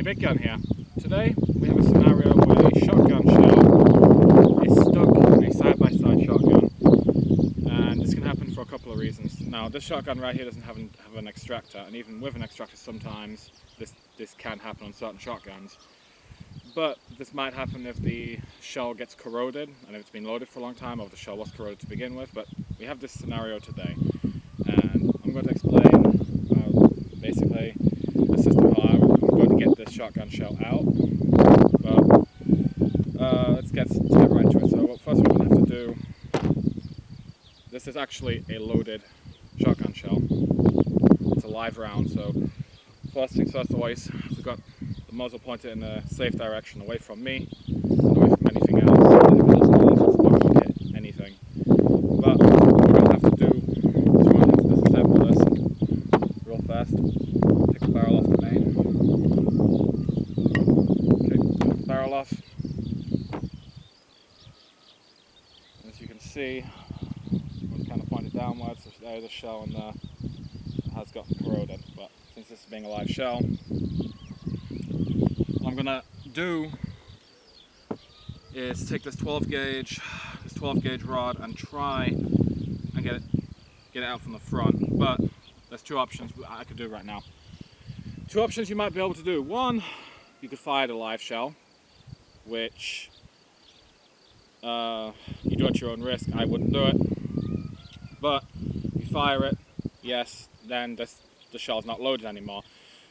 Big Gun here. Today we have a scenario where a shotgun shell is stuck in a side-by-side shotgun, and this can happen for a couple of reasons. Now, this shotgun right here doesn't have an extractor, and even with an extractor sometimes this can happen on certain shotguns. But this might happen if the shell gets corroded, and if it's been loaded for a long time, or if the shell was corroded to begin with. But we have this scenario today, and I'm going to explain basically the system how I'm going to get this shotgun shell out. But let's get right into it. So what first we're going to have to do, this is actually a loaded shotgun shell. It's a live round, so first things first, always we've got the muzzle pointed in a safe direction, away from me and away from anything else. And if it doesn't go off, it's not going to hit anything. But what we're going to have to do is we're going to have to disassemble this real fast. Take the barrel off the main. Okay, take the barrel off. As you can see, it's kind of pointed downwards, so there's a shell in there that has gotten corroded. But since this is being a live shell, what I'm gonna do is take this 12 gauge rod and try and get it out from the front. But there's two options I could do right now. Two options you might be able to do. One, you could fire the live shell, which you do at your own risk. I wouldn't do it, but you fire it, yes, then the shell's not loaded anymore.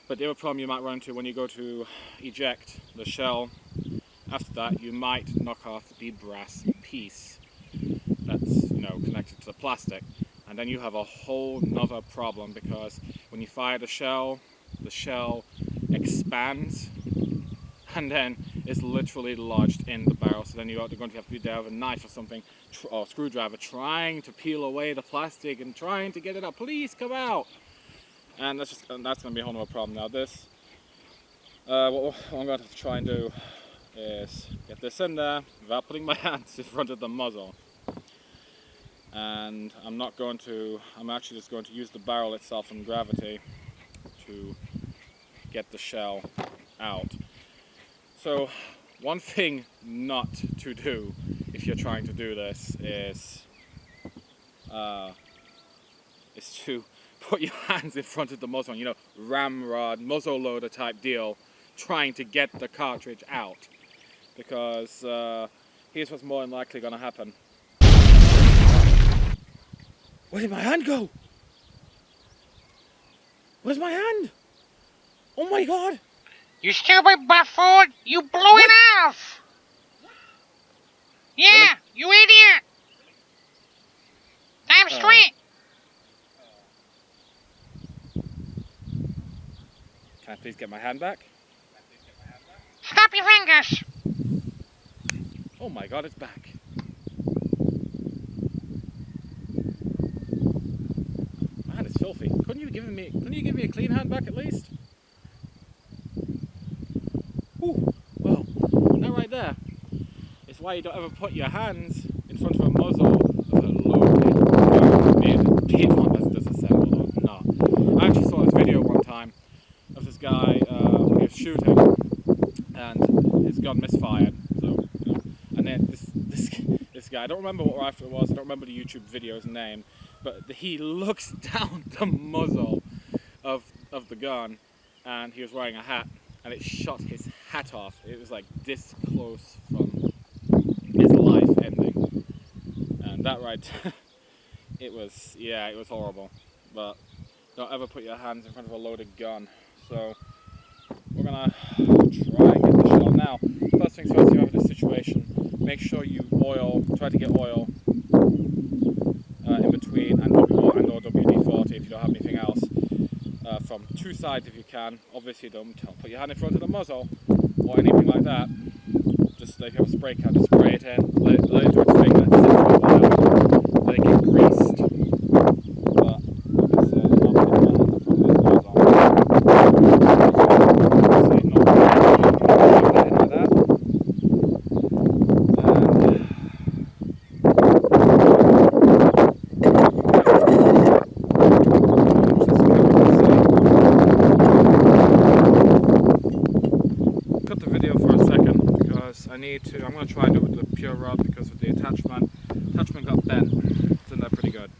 But the other problem you might run into when you go to eject the shell, after that you might knock off the brass piece that's connected to the plastic, and then you have a whole nother problem, because when you fire the shell expands and then it's literally lodged in the barrel. So then you're going to have to be there with a knife or something, or a screwdriver, trying to peel away the plastic and trying to get it out. Please come out! And that's going to be a whole other problem. Now this, what I'm going to have to try and do is get this in there without putting my hands in front of the muzzle. And I'm actually just going to use the barrel itself and gravity to get the shell out. So one thing not to do if you're trying to do this is to put your hands in front of the muzzle, ramrod, muzzle loader type deal, trying to get the cartridge out. Because here's what's more than likely going to happen. Where did my hand go? Where's my hand? Oh my god! You stupid buffoon! You blew it off! Yeah, really? You idiot! Damn straight! Can I please get my hand back? Stop your fingers! Oh my god, it's back. My hand is filthy. Couldn't you give me a clean hand back at least? Ooh, well, that right there is why you don't ever put your hands in front of a muzzle of a loaded big one that's disassembled or not. I actually saw this video one time of this guy when he was shooting and his gun misfired. So, and then this guy, I don't remember what rifle it was, I don't remember the YouTube video's name, but he looks down the muzzle of the gun, and he was wearing a hat, and it shot his hat off. It was like this close from his life ending. And that right, it was horrible. But don't ever put your hands in front of a loaded gun. So we're gonna try and get the shell. Now, first things first, you have this situation, make sure you try to get oil in between and or WD-40 if you don't have anything else. From two sides if you can. Obviously don't put your hand in front of the muzzle or anything like that. Just if you have a spray can, just spray it in, let it do its thing, let it sit for a while, let it get greased. But like I said, not putting my hand in front of this muzzle. See, not putting it like that. I'm going to try and do it with the pure rod because with the attachment got bent. It's in there pretty good.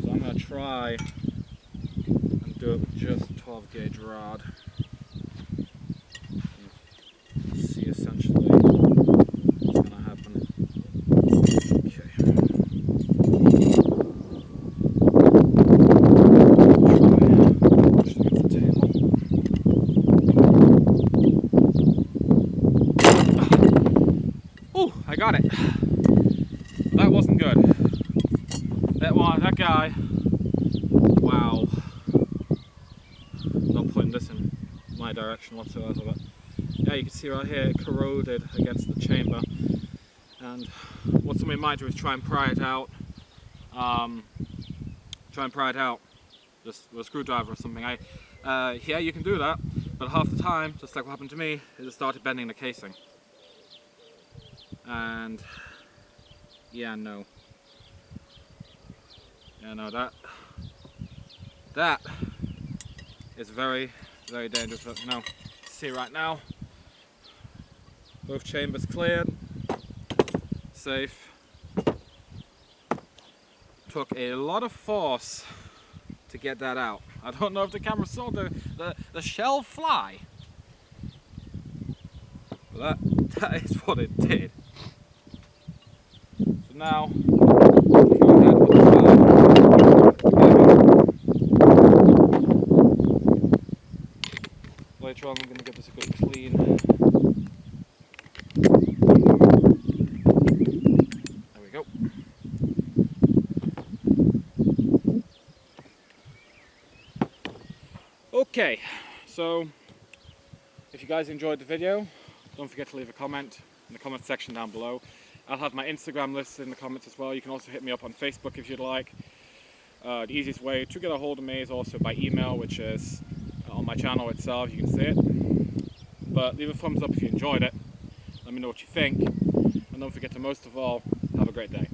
So I'm going to try and do it with just 12 gauge rod. See essentially what's going to happen. Okay. Push against the table. Oh, I got it. That wasn't good. That guy. Wow. Not putting this in my direction whatsoever, but yeah, you can see right here it corroded against the chamber. And what somebody might do is try and pry it out. Just with a screwdriver or something. Yeah, you can do that, but half the time, just like what happened to me, is it started bending the casing. And yeah, no, that is very, very dangerous. But no, see right now, both chambers cleared, safe. Took a lot of force to get that out. I don't know if the camera saw the shell fly, but that is what it did. So now, go ahead with later on I'm going to give this a good clean. There we go. Okay, so if you guys enjoyed the video, don't forget to leave a comment in the comment section down below. I'll have my Instagram listed in the comments as well. You can also hit me up on Facebook if you'd like. The easiest way to get a hold of me is also by email, which is on my channel itself, you can see it. But leave a thumbs up if you enjoyed it. Let me know what you think. And don't forget to, most of all, have a great day.